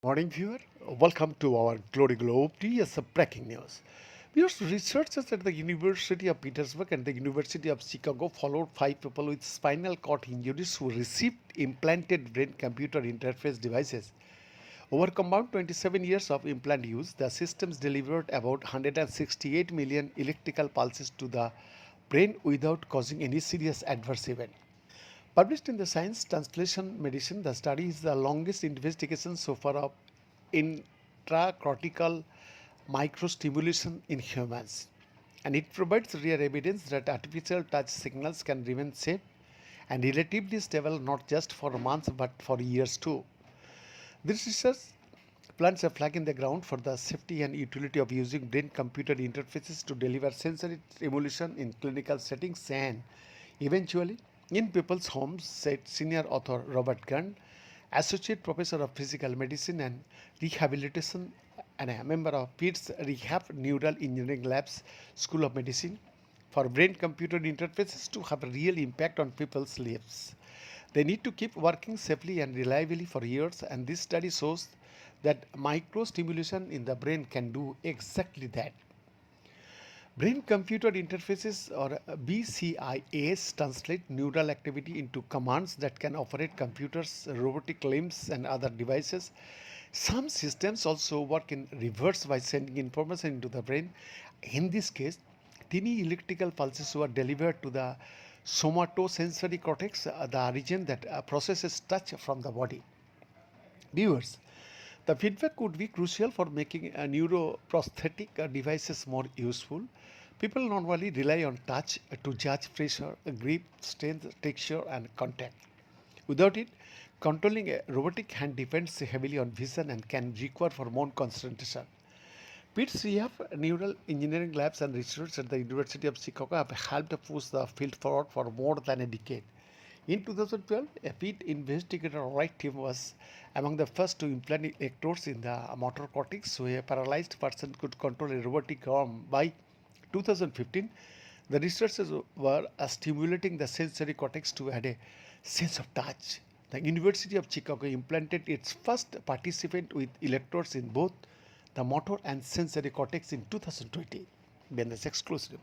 Morning, viewer. Welcome to our Glory Globe TS breaking news. Viewers, researchers at the University of Petersburg and the University of Chicago followed five people with spinal cord injuries who received implanted brain-computer interface devices. Over combined 27 years of implant use, the systems delivered about 168 million electrical pulses to the brain without causing any serious adverse event. Published in the Science Translation Medicine, the study is the longest investigation so far of intracortical microstimulation in humans, and it provides rare evidence that artificial touch signals can remain safe and relatively stable not just for months but for years too. This research plants a flag in the ground for the safety and utility of using brain-computer interfaces to deliver sensory stimulation in clinical settings and eventually in people's homes, said senior author Robert Gunn, associate professor of physical medicine and rehabilitation and a member of Pete's Rehab Neural Engineering Labs School of Medicine. For brain-computer interfaces to have a real impact on people's lives, they need to keep working safely and reliably for years, and this study shows that microstimulation in the brain can do exactly that. Brain computer interfaces or BCIAs translate neural activity into commands that can operate computers, robotic limbs, and other devices. Some systems also work in reverse by sending information into the brain. In this case, tiny electrical pulses were delivered to the somatosensory cortex, the region that processes touch from the body. Viewers, the feedback could be crucial for making neuroprosthetic devices more useful. People normally rely on touch to judge pressure, grip, strength, texture, and contact. Without it, controlling a robotic hand depends heavily on vision and can require for more concentration. PITS rehab neural engineering labs and research at the University of Chicago have helped push the field forward for more than a decade. In 2012, a PIT investigator right team was among the first to implant electrodes in the motor cortex so a paralyzed person could control a robotic arm. By 2015, the researchers were stimulating the sensory cortex to add a sense of touch. The University of Chicago implanted its first participant with electrodes in both the motor and sensory cortex in 2020. BNS exclusive.